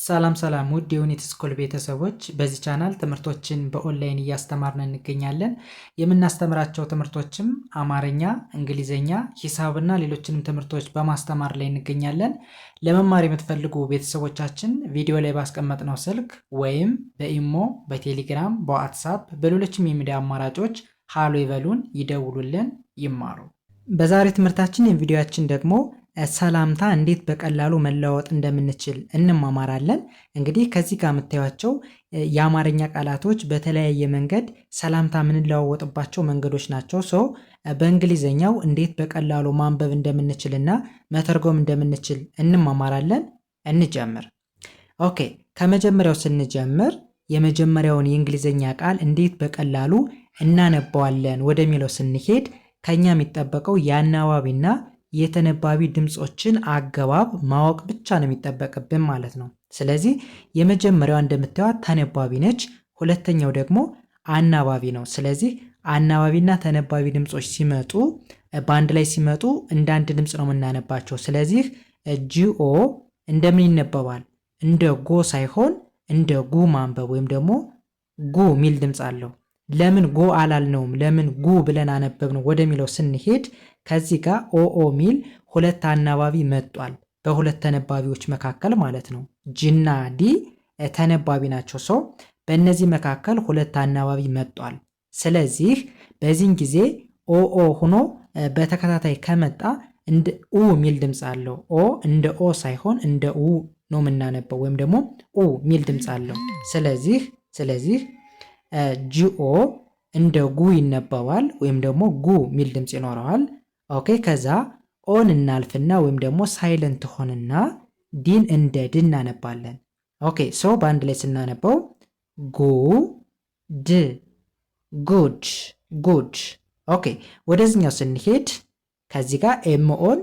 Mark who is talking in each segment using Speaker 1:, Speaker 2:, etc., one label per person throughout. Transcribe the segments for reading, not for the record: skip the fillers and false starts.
Speaker 1: ሰላም ሰላም ውድ የዩኒት ስኩል ቤተሰቦች፣ በዚህ ቻናል ትምህርቶችን በኦንላይን እያስተማርን እንገኛለን። የምናስተምራቸው ትምህርቶችም አማርኛ፣ እንግሊዘኛ፣ ሂሳብና ሌሎችንም ትምህርቶች በማስተማር ላይ እንገኛለን። ለመማር የምትፈልጉ ቤተሰቦቻችን ቪዲዮ ላይ ባስቀመጥነው ስልክ ወይም በኢሞ፣ በቴሌግራም፣ በዋትሳፕ በሌሎችም የሚዲያ አማራጮች ሃሎ ይበሉን፣ ይደውሉልን፣ ይማሩ። በዛሬ ትምህርታችን የቪዲዮአችን ደግሞ ሰላምታ እንዴት በቀላሉ መለዋወጥ እንደምንችል እንማማራለን። እንግዲህ ከዚህ ጋር የምታዩቸው የአማርኛ ቃላቶች በተለያየ መንገድ ሰላምታ የምንለዋወጥባቸው መንገዶች ናቸው። በእንግሊዘኛው እንዴት በቀላሉ ማንበብ እንደምንችልና መተርጎም እንደምንችል እንማማራለን። እንጀምር። ኦኬ፣ ከመጀመሪያው ስንጀምር የመጀመሪያውን የእንግሊዘኛ ቃል እንዴት በቀላሉ እናነባዋለን ወደሚለው ስንሄድ ከኛ የሚጠበቀው የአናባቢና የተነባቢ ድምጾችን አገባብ ማወቅ ብቻ ነው የሚጠበቅብን ማለት ነው። ስለዚህ የመጀመሪያው እንደምታዩት ተነባቢ ነች፣ ሁለተኛው ደግሞ አናባቢ ነው። ስለዚህ አናባቢና ተነባቢ ድምጾች ሲመጡ በአንድ ላይ ሲመጡ እንደ አንድ ድምጽ ነው የምናነባቸው። ስለዚህ ጂኦ እንደምን ይነበባል? እንደ ጎ ሳይሆን እንደ ጉ ማንበብ ወይም ደግሞ ጉ ሚል ድምጽ አለው። ለምን ጎ አላልነውም? ለምን ጉ ብለን አነበብነው ወደሚለው ስንሄድ ከዚህ ጋር ኦኦ ሚል ሁለት አናባቢ መጥቷል፣ በሁለት ተነባቢዎች መካከል ማለት ነው። ጂና ዲ ተነባቢ ናቸው። በእነዚህ መካከል ሁለት አናባቢ መጥቷል። ስለዚህ በዚህን ጊዜ ኦኦ ሆኖ በተከታታይ ከመጣ እንደ ኡ ሚል ድምጽ አለው። ኦ እንደ ኦ ሳይሆን እንደ ኡ ነው የምናነበው፣ ወይም ደግሞ ኡ ሚል ድምጽ አለው። ስለዚህ ጂኦ እንደ ጉ ይነበባል፣ ወይም ደግሞ ጉ ሚል ድምጽ ይኖረዋል። ኦኬ፣ ከዛ ኦን እናልፍና ወይም ደግሞ ሳይለንት ሆንና ዲን እንደ ድ እናነባለን። ኦኬ፣ በአንድ ላይ ስናነበው ጉ ድ ጉድ ጉድ። ኦኬ፣ ወደዚህኛው ስንሄድ ከዚህ ጋር ኤምኦን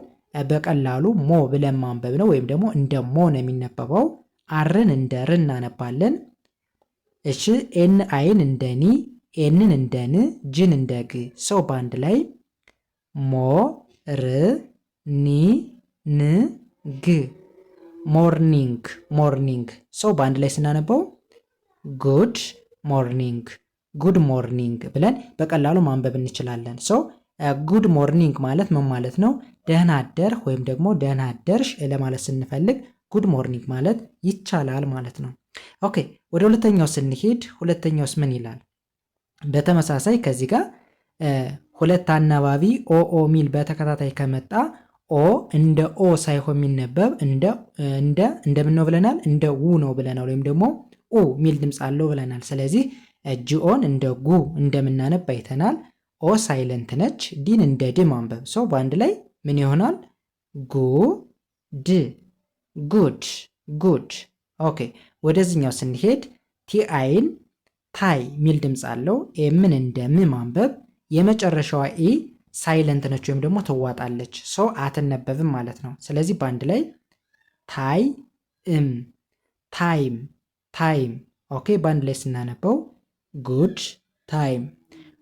Speaker 1: በቀላሉ ሞ ብለን ማንበብ ነው፣ ወይም ደግሞ እንደ ሞ ነው የሚነበበው። አርን እንደ ር እናነባለን። እሺ፣ ኤን አይን እንደ ኒ፣ ኤንን እንደ ን፣ ጅን እንደ ግ። በአንድ ላይ ሞ ር ኒ ን ግ ሞርኒንግ ሞርኒንግ። በአንድ ላይ ስናነበው ጉድ ሞርኒንግ ጉድ ሞርኒንግ ብለን በቀላሉ ማንበብ እንችላለን። ጉድ ሞርኒንግ ማለት ምን ማለት ነው? ደህና አደር ወይም ደግሞ ደህና አደርሽ ለማለት ስንፈልግ ጉድ ሞርኒንግ ማለት ይቻላል ማለት ነው። ኦኬ፣ ወደ ሁለተኛው ስንሄድ ሁለተኛውስ ምን ይላል? በተመሳሳይ ከዚህ ጋር ሁለት አናባቢ ኦኦ ሚል በተከታታይ ከመጣ ኦ እንደ ኦ ሳይሆን የሚነበብ እንደምን ነው ብለናል? እንደ ው ነው ብለናል፣ ወይም ደግሞ ኡ ሚል ድምፅ አለው ብለናል። ስለዚህ ጂኦን እንደ ጉ እንደምናነብ አይተናል። ኦ ሳይለንት ነች። ዲን እንደ ድ ማንበብ። በአንድ ላይ ምን ይሆናል? ጉ ድ ጉድ ጉድ። ኦኬ፣ ወደዚህኛው ስንሄድ ቲ አይን ታይ ሚል ድምፅ አለው። ኤምን እንደ ም ማንበብ። የመጨረሻዋ ኢ ሳይለንት ነች ወይም ደግሞ ትዋጣለች። አትነበብም ማለት ነው። ስለዚህ በአንድ ላይ ታይ እም ታይም ታይም። ኦኬ፣ በአንድ ላይ ስናነበው ጉድ ታይም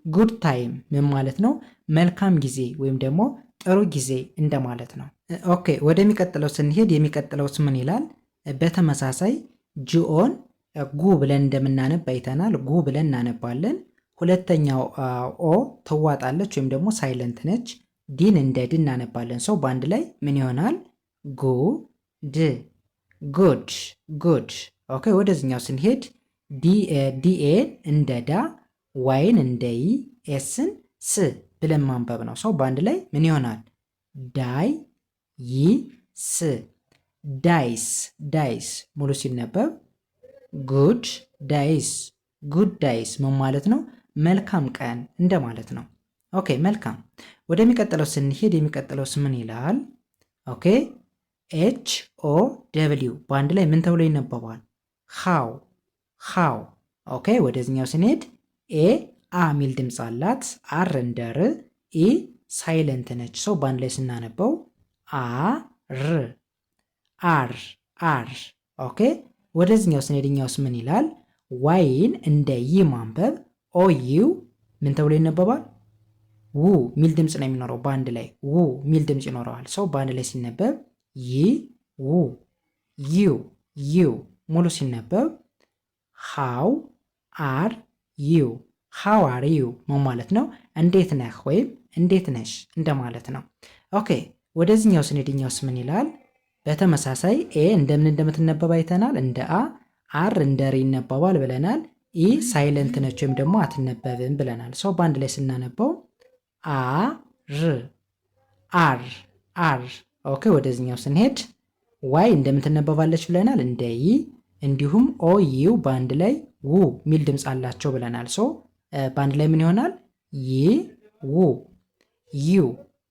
Speaker 1: ጉድ ታይም ምን ማለት ነው? መልካም ጊዜ ወይም ደግሞ ጥሩ ጊዜ እንደማለት ነው። ኦኬ፣ ወደሚቀጥለው ስንሄድ የሚቀጥለውስ ምን ይላል? በተመሳሳይ ጂኦን ጉ ብለን እንደምናነብ አይተናል። ጉ ብለን እናነባለን። ሁለተኛው ኦ ትዋጣለች ወይም ደግሞ ሳይለንት ነች። ዲን እንደ ድ እናነባለን። በአንድ ላይ ምን ይሆናል? ጉ ድ ጉድ ጉድ። ኦኬ፣ ወደዚህኛው ስንሄድ ዲኤን እንደ ዳ፣ ዋይን እንደ ይ፣ ኤስን ስ ብለን ማንበብ ነው። በአንድ ላይ ምን ይሆናል? ዳይ ይ ስ ዳይስ ዳይስ። ሙሉ ሲነበብ ጉድ ዳይስ ጉድ ዳይስ ምን ማለት ነው? መልካም ቀን እንደማለት ነው። ኦኬ፣ መልካም። ወደሚቀጥለው ስንሄድ የሚቀጥለውስ ምን ይላል? ኦኬ፣ ኤች ኦ ደብሊው በአንድ ላይ ምን ተብሎ ይነበባል? ሃው ሃው። ኦኬ፣ ወደዚህኛው ስንሄድ ኤ አ ሚል ድምፅ አላት። አር እንደ ር፣ ኢ ሳይለንት ነች። በአንድ ላይ ስናነበው አ ር አር አር። ኦኬ፣ ወደዚህኛው ስንሄድኛውስ ምን ይላል? ዋይን እንደ ይ ማንበብ። ኦ ዩ ምን ተብሎ ይነበባል? ው ሚል ድምፅ ነው የሚኖረው። በአንድ ላይ ው ሚል ድምፅ ይኖረዋል። በአንድ ላይ ሲነበብ ይ ው ዩ ዩ ሙሉ ሲነበብ ሃው አር ዩ ሃው አር ዩ ማለት ነው እንዴት ነህ ወይም እንዴት ነሽ እንደማለት ነው። ኦኬ ወደዚህኛው ስንሄድኛውስ ምን ይላል? በተመሳሳይ ኤ እንደምን እንደምትነበብ አይተናል። እንደ አ፣ አር እንደ ሪ ይነበባል ብለናል። ኢ ሳይለንት ነች ወይም ደግሞ አትነበብም ብለናል። ሰው በአንድ ላይ ስናነበው አር አር። ኦኬ ወደዚህኛው ስንሄድ ዋይ እንደምትነበባለች ብለናል እንደ ይ፣ እንዲሁም ኦ ዩ በአንድ ላይ ው ሚል ድምፅ አላቸው ብለናል። ሶ በአንድ ላይ ምን ይሆናል? ይ ው ዩ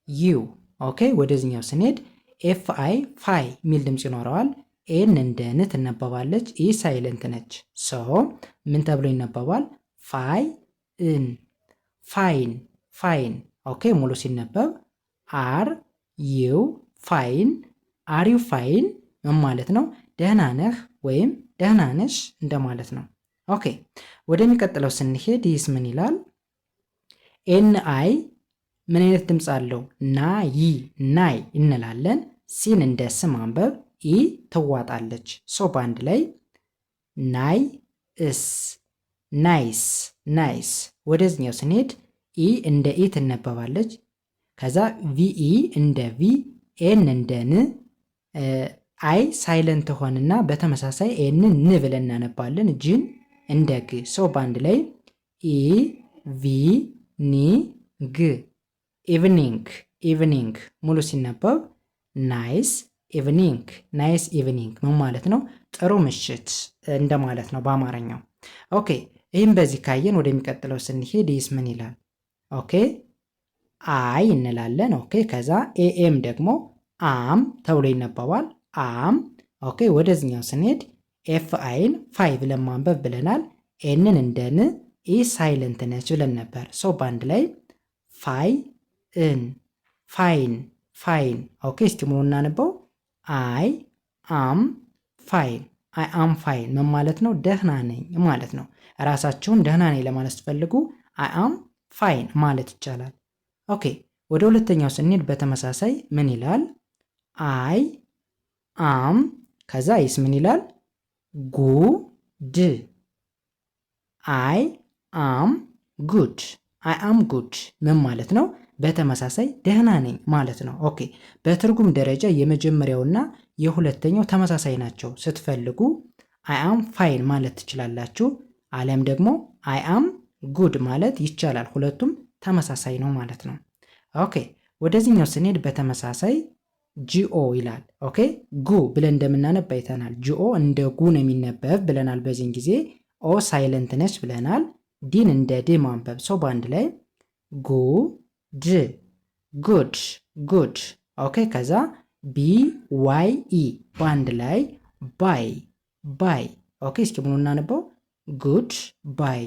Speaker 1: ዩ። ኦኬ ወደዚህኛው ስንሄድ ኤፍ አይ ፋይ ሚል ድምፅ ይኖረዋል። ኤን እንደ ን ትነበባለች። ኢ ሳይለንት ነች። ሶ ምን ተብሎ ይነበባል? ፋይ እን ፋይን ፋይን። ኦኬ ሙሉ ሲነበብ አር ዩ ፋይን አር ዩ ፋይን ምን ማለት ነው? ደህና ነህ ወይም ደህና ነሽ እንደማለት ነው። ኦኬ ወደሚቀጥለው ስንሄድ ይህስ ምን ይላል? ኤን አይ ምን አይነት ድምፅ አለው? ናይ ናይ እንላለን። ሲን እንደ ስ ማንበብ፣ ኢ ትዋጣለች። ሶ በአንድ ላይ ናይ እስ ናይስ ናይስ። ወደዚኛው ስንሄድ ኢ እንደ ኢ ትነበባለች። ከዛ ቪኢ እንደ ቪ፣ ኤን እንደ ን፣ አይ ሳይለንት ሆንና በተመሳሳይ ኤን ን ብለን እናነባለን። ጅን እንደ ግ። ሰው በአንድ ላይ ኢ ቪ ኒ ግ ኢቭኒንግ ኢቭኒንግ። ሙሉ ሲነበብ ናይስ ኢቭኒንግ ናይስ ኢቭኒንግ ምን ማለት ነው? ጥሩ ምሽት እንደማለት ነው በአማርኛው። ኦኬ ይህም በዚህ ካየን ወደሚቀጥለው ስንሄድ ይህስ ምን ይላል? ኦኬ አይ እንላለን። ኦኬ ከዛ ኤኤም ደግሞ አም ተብሎ ይነበባል። አም። ኦኬ ወደዚኛው ስንሄድ ኤፍ አይን ፋይ ብለን ማንበብ ብለናል። ኤንን እንደ ን፣ ኢ ሳይለንት ነች ብለን ነበር። ሰው በአንድ ላይ ፋይ እን ፋይን ፋይን። ኦኬ እስቲ ሙሉ እናነበው። አይ አም ፋይን አይ አም ፋይን ምን ማለት ነው? ደህና ነኝ ማለት ነው። ራሳችሁን ደህና ነኝ ለማለት ስትፈልጉ አይ አም ፋይን ማለት ይቻላል። ኦኬ ወደ ሁለተኛው ስንሄድ በተመሳሳይ ምን ይላል? አይ አም ከዛ ይስ ምን ይላል? ጉድ አይ አም ጉድ አይ አም ጉድ ምን ማለት ነው? በተመሳሳይ ደህና ነኝ ማለት ነው። ኦኬ በትርጉም ደረጃ የመጀመሪያውና የሁለተኛው ተመሳሳይ ናቸው። ስትፈልጉ አይ አም ፋይን ማለት ትችላላችሁ፣ አለም ደግሞ አይ አም ጉድ ማለት ይቻላል። ሁለቱም ተመሳሳይ ነው ማለት ነው። ኦኬ ወደዚህኛው ስንሄድ በተመሳሳይ ጂኦ ይላል። ኦኬ ጉ ብለን እንደምናነብ አይተናል። ጂኦ እንደ ጉ ነው የሚነበብ ብለናል። በዚህን ጊዜ ኦ ሳይለንት ነች ብለናል። ዲን እንደ ድ ማንበብ። ሰው በአንድ ላይ ጉ ድ ጉድ ጉድ። ኦኬ ከዛ ቢ ዋይ ኢ በአንድ ላይ ባይ ባይ። ኦኬ እስኪ ሙሉ እናነበው። ጉድ ባይ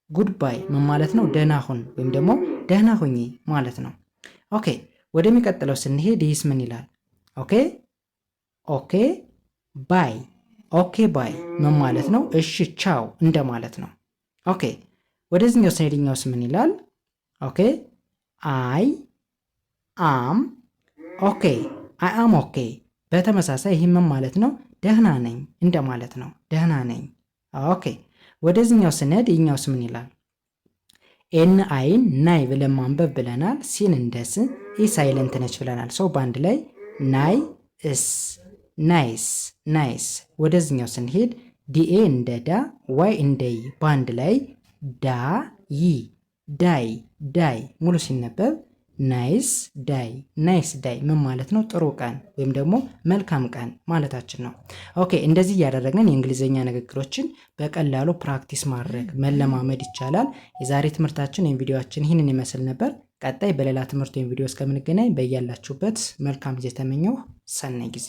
Speaker 1: ጉድ ባይ ምን ማለት ነው? ደህና ሁን ወይም ደግሞ ደህና ሁኚ ማለት ነው። ኦኬ ወደሚቀጥለው ስንሄድ ይህስ ምን ይላል? ኦኬ ኦኬ ባይ ኦኬ ባይ ምን ማለት ነው? እሺ ቻው እንደማለት ነው። ኦኬ ወደዚህኛው ስንሄድኛውስ ምን ይላል? ኦኬ አይ አም ኦኬ አይ አም ኦኬ። በተመሳሳይ ይህ ምን ማለት ነው? ደህና ነኝ እንደማለት ነው። ደህና ነኝ። ኦኬ ወደዚህኛው ስንሄድ ይህኛውስ ምን ይላል? ኤን አይን ናይ ብለን ማንበብ ብለናል። ሲን እንደስ ኢ ሳይለንት ነች ብለናል። ሰው በአንድ ላይ ናይ እስ ናይስ ናይስ። ወደዚህኛው ስንሄድ ዲኤ እንደ ዳ፣ ዋይ እንደ ይ በአንድ ላይ ዳ ይ ዳይ ዳይ። ሙሉ ሲነበብ ናይስ ዳይ ናይስ ዳይ ምን ማለት ነው? ጥሩ ቀን ወይም ደግሞ መልካም ቀን ማለታችን ነው። ኦኬ እንደዚህ እያደረግን የእንግሊዝኛ ንግግሮችን በቀላሉ ፕራክቲስ ማድረግ መለማመድ ይቻላል። የዛሬ ትምህርታችን ወይም ቪዲዮችን ይህንን ይመስል ነበር። ቀጣይ በሌላ ትምህርት ወይም ቪዲዮ እስከምንገናኝ በያላችሁበት መልካም ጊዜ ተመኘሁ። ሰናይ ጊዜ